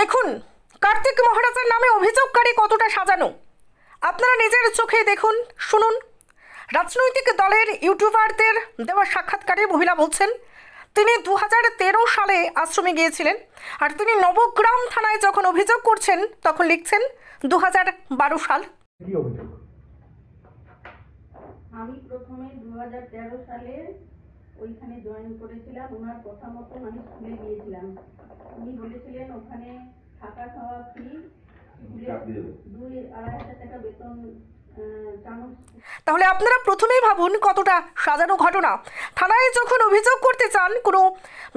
দেখুন কার্তিক মহারাজের নামে অভিযোগকারী কতটা সাজানো, আপনারা নিজের চোখে দেখুন, শুনুন। রাজনৈতিক দলের ইউটিউবারদের দেওয়া সাক্ষাৎকারে মহিলা বলছেন তিনি 2013 সালে আশ্রমে গিয়েছিলেন, আর তিনি নবগ্রাম থানায় যখন অভিযোগ করছেন তখন লিখছেন 2012 সাল। আমি প্রথমে 2013 সালে ওইখানে জয়েন করেছিলাম। ওনার কথা মতো আমি স্কুলে গিয়েছিলাম। উনি বলেছিলেন ওখানে থাকা খাওয়া ফ্রি, 2-2.5 টাকা বেতন। তাহলে আপনারা প্রথমেই ভাবুন কতটা সাজানো ঘটনা। থানায় যখন অভিযোগ করতে চান কোনো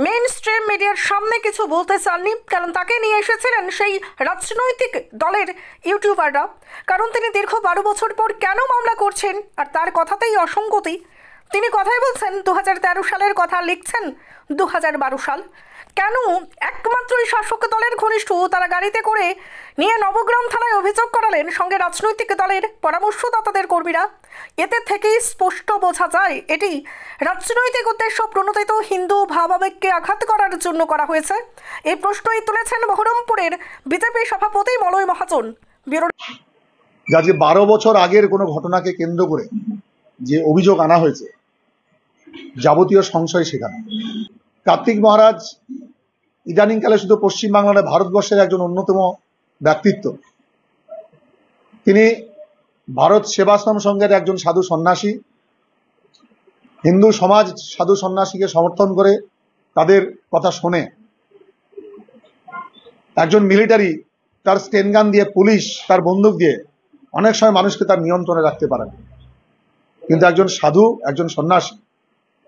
মেইন স্ট্রিম মিডিয়ার সামনে কিছু বলতে চাননি, কারণ তাকে নিয়ে এসেছিলেন সেই রাজনৈতিক দলের ইউটিউবাররা। কারণ তিনি দীর্ঘ 12 বছর পর কেন মামলা করছেন আর তার কথাতেই অসঙ্গতি। তিনি কথাই বলছেন 2013 সালের কথা, লিখছেন 2012 সাল। কেন একমাত্রই শাসক দলের ঘনিষ্ঠ তারা গাড়িতে করে নিয়ে নবগ্রাম থানায় অভিযোগ করালেন, সঙ্গে রাজনৈতিক দলের পরামর্শদাতাদের কর্মীরা? এতে থেকেই স্পষ্ট বোঝা যায় এটি রাজনৈতিক উদ্দেশ্য প্রণোদিত হিন্দু ভাবাবেগকে আঘাত করার জন্য করা হয়েছে। এই প্রশ্নই তুলেছেন বহরমপুরের বিজেপি সভাপতি মলয় মহাজন। আজকে 12 বছর আগের কোনো ঘটনাকে কেন্দ্র করে যে অভিযোগ আনা হয়েছে, যাবতীয় সংশয় সেখানে। কার্তিক মহারাজ ইদানিংকালে শুধু পশ্চিমবাংলা নয়, ভারতবর্ষের একজন অন্যতম ব্যক্তিত্ব। তিনি ভারত সেবাশ্রম সংঘের একজন সাধু সন্ন্যাসী। হিন্দু সমাজ সাধু সন্ন্যাসীকে সমর্থন করে, তাদের কথা শোনে। একজন মিলিটারি তার স্টেন গান দিয়ে, পুলিশ তার বন্দুক দিয়ে অনেক সময় মানুষকে তার নিয়ন্ত্রণে রাখতে পারেন, কিন্তু একজন সাধু, একজন সন্ন্যাসী,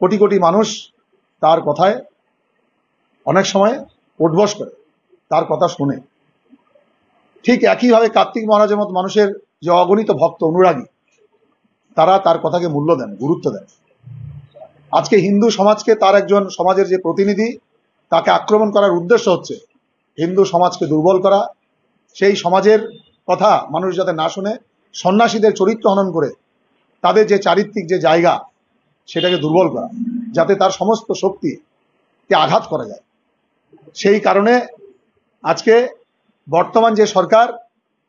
কোটি কোটি মানুষ তার কথায় অনেক সময় উঠবস করে, তার কথা শুনে। ঠিক একইভাবে কার্তিক মহারাজের মতো মানুষের যে অগণিত ভক্ত অনুরাগী, তারা তার কথাকে মূল্য দেন, গুরুত্ব দেন। আজকে হিন্দু সমাজকে, তার একজন সমাজের যে প্রতিনিধি, তাকে আক্রমণ করার উদ্দেশ্য হচ্ছে হিন্দু সমাজকে দুর্বল করা, সেই সমাজের কথা মানুষ যাতে না শুনে, সন্ন্যাসীদের চরিত্র হনন করে তাদের যে চারিত্রিক যে জায়গা সেটাকে দুর্বল করা, যাতে তার সমস্ত শক্তিকে আঘাত করা যায়। সেই কারণে আজকে বর্তমান যে সরকার,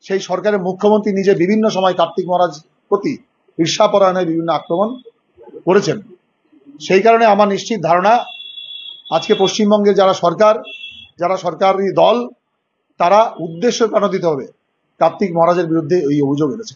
সেই সরকারের মুখ্যমন্ত্রী নিজে বিভিন্ন সময় কার্তিক মহারাজ প্রতি ঈর্ষাপরায়ণে বিভিন্ন আক্রমণ করেছেন। সেই কারণে আমার নিশ্চিত ধারণা আজকে পশ্চিমবঙ্গের যারা সরকারি দল, তারা উদ্দেশ্য প্রণোদিত হবে কার্তিক মহারাজের বিরুদ্ধে এই অভিযোগ এনেছে।